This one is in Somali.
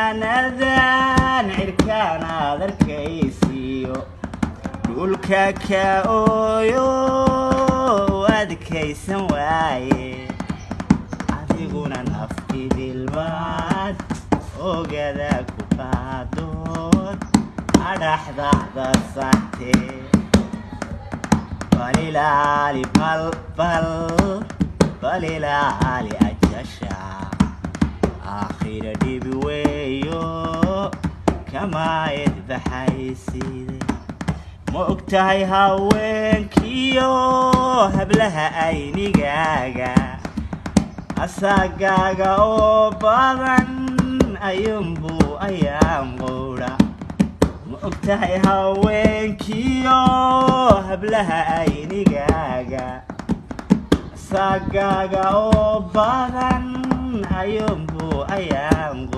waanadaan cirkaana darkaysiyo dhulka ka ooyo adkaysan waaye adiguna nafkidilbaad ogada ku qaadood adhaxdaxda santee balilaali balilaali ajasha آخر دبويو كما يذبحي سيدي مقتهي هاوين كيو هبلها أيني قاقا أساقاقا أو بارن أينبو أيام غورا مقتهي هاوين كيو هبلها أيني قاقا أساقاقا أو بارن ayombo ayango